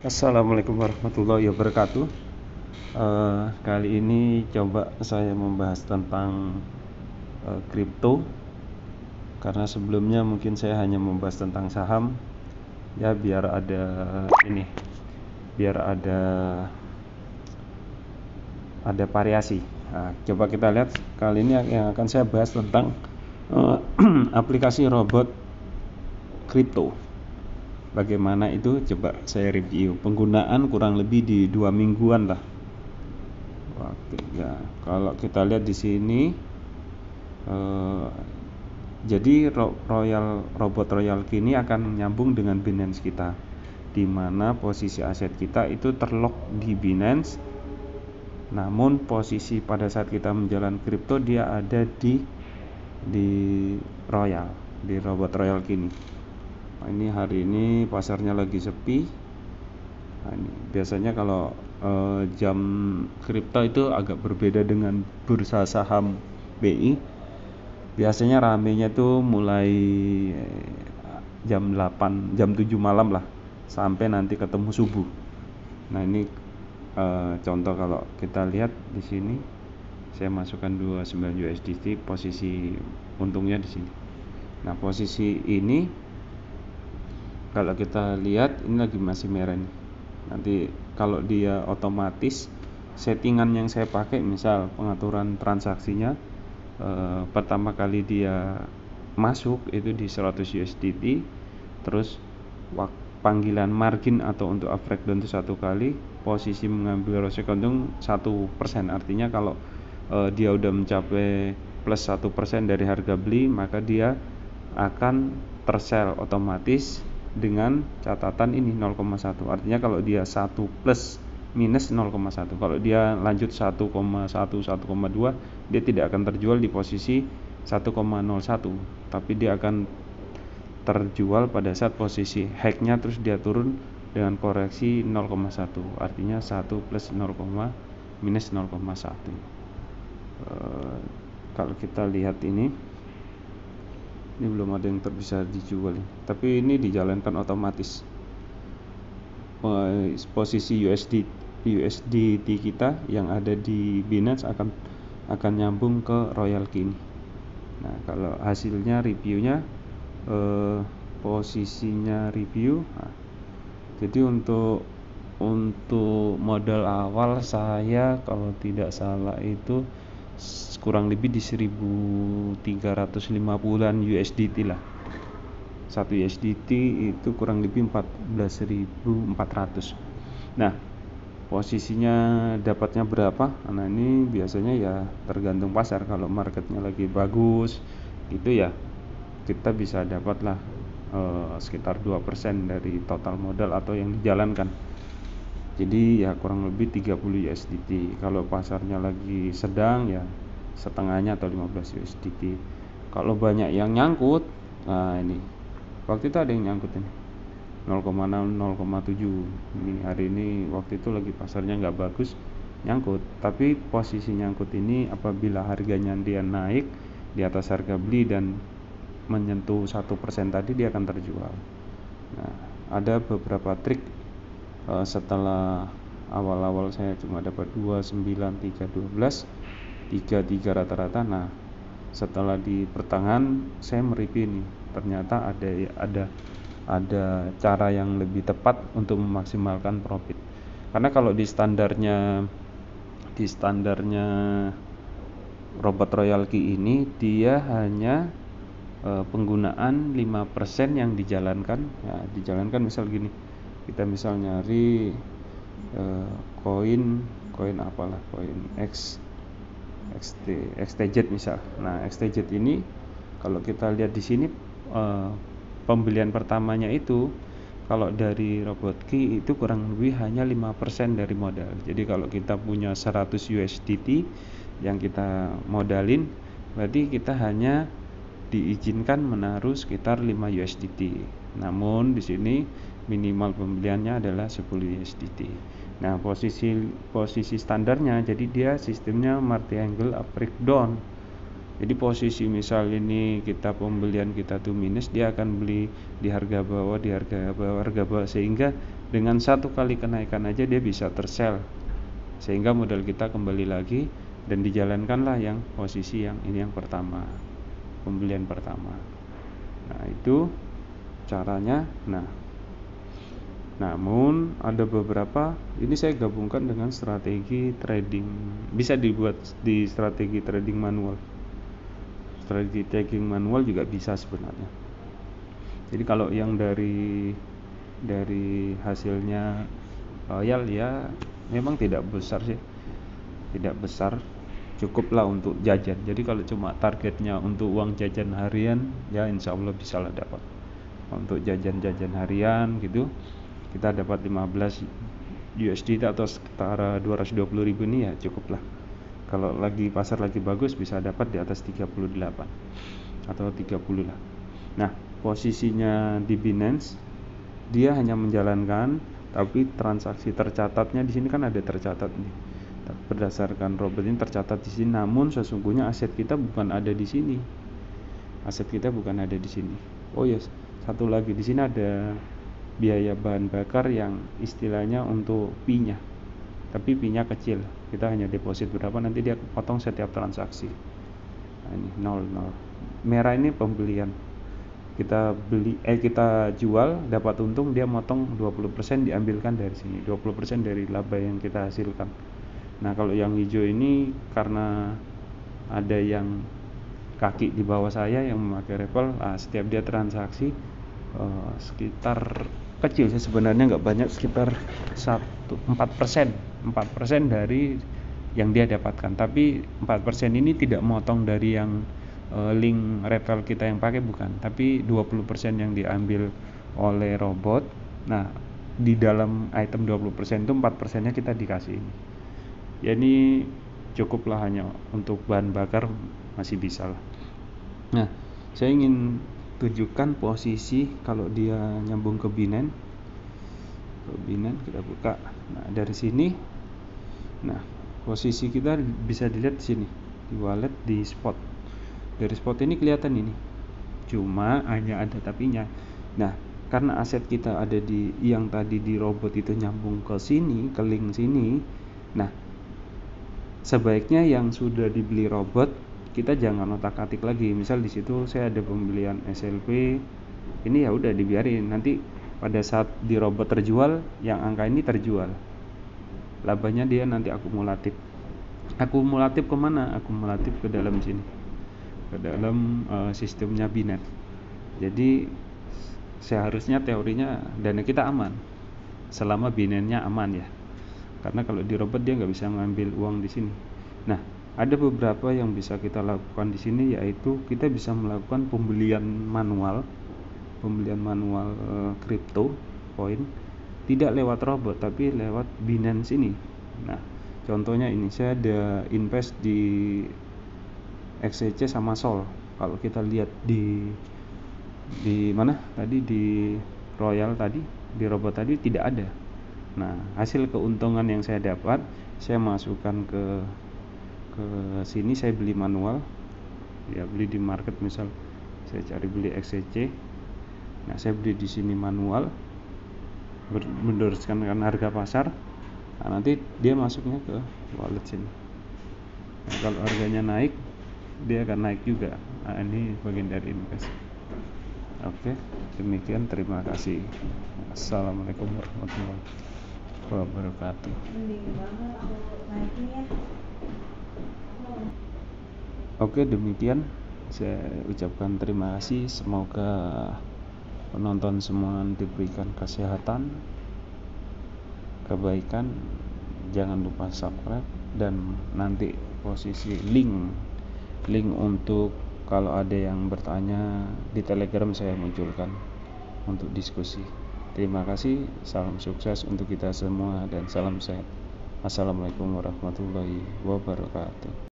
Assalamualaikum warahmatullahi wabarakatuh. Kali ini coba saya membahas tentang kripto, karena sebelumnya mungkin saya hanya membahas tentang saham. Ya biar ada ini, biar ada variasi. Nah, coba kita lihat kali ini yang akan saya bahas tentang aplikasi robot kripto. Bagaimana itu? Coba saya review. Penggunaan kurang lebih di 2 mingguan lah. Oke, ya. Kalau kita lihat di sini, jadi robot Royal Key akan nyambung dengan Binance kita, di mana posisi aset kita itu terlock di Binance. Namun posisi pada saat kita menjalan kripto dia ada di robot Royal Key. Nah, ini hari ini pasarnya lagi sepi. Nah, ini biasanya kalau jam kripto itu agak berbeda dengan bursa saham BI. Biasanya ramenya tuh mulai jam 8, jam 7 malam lah, sampai nanti ketemu subuh. Nah, ini contoh kalau kita lihat di sini, saya masukkan 29 USDT, posisi untungnya di sini. Nah, posisi ini kalau kita lihat ini lagi masih merah nih. Nanti kalau dia otomatis, settingan yang saya pakai misal pengaturan transaksinya, pertama kali dia masuk itu di 100 USDT, terus panggilan margin atau untuk breakdown itu 1 kali, posisi mengambil resiko untung 1%. Artinya kalau dia udah mencapai plus 1% dari harga beli, maka dia akan tersell otomatis dengan catatan ini 0,1. Artinya kalau dia 1 plus minus 0,1. Kalau dia lanjut 1,1, 1,2, dia tidak akan terjual di posisi 1,01, tapi dia akan terjual pada saat posisi hacknya terus dia turun dengan koreksi 0,1. Artinya 1 plus 0, minus 0,1. Kalau kita lihat ini belum ada yang bisa dijual, tapi ini dijalankan otomatis. Posisi USDT kita yang ada di Binance akan nyambung ke Royal Key. Nah, kalau hasilnya reviewnya, posisinya review. Nah, jadi untuk modal awal saya kalau tidak salah itu kurang lebih di 1350-an USDT lah. 1 USDT itu kurang lebih 14.400. Nah, posisinya dapatnya berapa? Nah, ini biasanya ya tergantung pasar. Kalau marketnya lagi bagus gitu ya, kita bisa dapatlah sekitar 2% dari total modal atau yang dijalankan. Jadi ya kurang lebih 30 USDT. Kalau pasarnya lagi sedang ya setengahnya atau 15 USDT. Kalau banyak yang nyangkut, nah ini waktu itu ada yang nyangkut ini 0,6, 0,7. Ini hari ini waktu itu lagi pasarnya nggak bagus, nyangkut. Tapi posisi nyangkut ini apabila harganya dia naik di atas harga beli dan menyentuh 1% tadi, dia akan terjual. Nah, ada beberapa trik. Setelah awal-awal saya cuma dapat 29, 3, 12, 33 rata-rata. Nah, setelah di pertengahan saya mereview nih, ternyata ada cara yang lebih tepat untuk memaksimalkan profit. Karena kalau di standarnya robot Royal Key ini dia hanya penggunaan 5% yang dijalankan. Ya, dijalankan misal gini, kita misal nyari koin apalah, koin XTZ misal. Nah, XTZ ini kalau kita lihat di sini, pembelian pertamanya itu kalau dari robot Key itu kurang lebih hanya 5% dari modal. Jadi kalau kita punya 100 USDT yang kita modalin, berarti kita hanya diizinkan menaruh sekitar 5 USDT. Namun di sini minimal pembeliannya adalah 10 USDT. Nah, posisi standarnya, jadi dia sistemnya multi angle up breakdown. Jadi posisi misal ini kita pembelian kita tuh minus, dia akan beli di harga bawah, sehingga Dengan satu kali kenaikan aja dia bisa tersell, sehingga modal kita kembali lagi dan dijalankanlah yang posisi yang ini, yang pertama, pembelian pertama. Nah itu caranya. Nah namun ada beberapa, ini saya gabungkan dengan strategi trading, bisa dibuat di strategi trading manual. Strategi trading manual juga bisa sebenarnya. Jadi kalau yang dari hasilnya royal ya memang tidak besar sih, tidak besar, cukuplah untuk jajan. Jadi kalau cuma targetnya untuk uang jajan harian ya insya Allah bisa lah dapat. Untuk jajan-jajan harian gitu kita dapat 15 USD atau sekitar 220.000 ini ya cukup lah. Kalau lagi pasar lagi bagus bisa dapat di atas 38 atau 30 lah. Nah posisinya di Binance dia hanya menjalankan, tapi transaksi tercatatnya di sini kan ada tercatat nih. Berdasarkan robot ini tercatat di sini, namun sesungguhnya aset kita bukan ada di sini. Aset kita bukan ada di sini. Oh yes, satu lagi di sini ada biaya bahan bakar yang istilahnya untuk fee-nya. Tapi fee-nya kecil. Kita hanya deposit berapa, nanti dia potong setiap transaksi. Nah, ini 0. Merah ini pembelian. Kita jual dapat untung, dia motong 20% diambilkan dari sini, 20% dari laba yang kita hasilkan. Nah kalau yang hijau ini karena ada yang kaki di bawah saya yang memakai Ripple, setiap dia transaksi sekitar kecil sih sebenarnya, nggak banyak, sekitar 4% dari yang dia dapatkan. Tapi 4% ini tidak motong dari yang link referral kita yang pakai, bukan, tapi 20% yang diambil oleh robot. Nah di dalam item 20% itu 4% nya kita dikasih ini. Ya ini cukuplah, hanya untuk bahan bakar masih bisa lah. Nah saya ingin tunjukkan posisi kalau dia nyambung ke Binance. Kita buka. Nah dari sini, nah posisi kita bisa dilihat di sini, di wallet, di spot. Dari spot ini kelihatan ini, cuma hanya ada tapinya. Nah karena aset kita ada di yang tadi di robot itu nyambung ke sini, ke link sini. Nah sebaiknya yang sudah dibeli robot kita jangan otak-atik lagi. Misal di situ saya ada pembelian SLP, ini ya udah dibiarin, nanti pada saat di robot terjual yang angka ini terjual, labanya dia nanti akumulatif kemana? Akumulatif ke dalam sini, ke dalam sistemnya Binance. Jadi seharusnya teorinya dana kita aman selama Binance-nya aman ya, karena kalau di robot dia nggak bisa ngambil uang di sini. Nah ada beberapa yang bisa kita lakukan di sini, yaitu kita bisa melakukan pembelian manual kripto koin, tidak lewat robot tapi lewat Binance ini. Nah contohnya ini, saya ada invest di XCC sama Sol. Kalau kita lihat di mana tadi, di Royal tadi, di robot tadi tidak ada. Nah hasil keuntungan yang saya dapat, saya masukkan ke sini, saya beli manual ya, beli di market, misal saya cari beli XCC. Nah saya beli di sini manual berdasarkan harga pasar. Nah, nanti dia masuknya ke wallet sini. Nah, kalau harganya naik dia akan naik juga. Nah, ini bagian dari invest. Oke, demikian, terima kasih. Assalamualaikum warahmatullahi wabarakatuh. Oke, demikian saya ucapkan terima kasih. Semoga penonton semua diberikan kesehatan, kebaikan. Jangan lupa subscribe, dan nanti posisi link untuk kalau ada yang bertanya di Telegram saya munculkan untuk diskusi. Terima kasih, salam sukses untuk kita semua dan salam sehat. Assalamualaikum warahmatullahi wabarakatuh.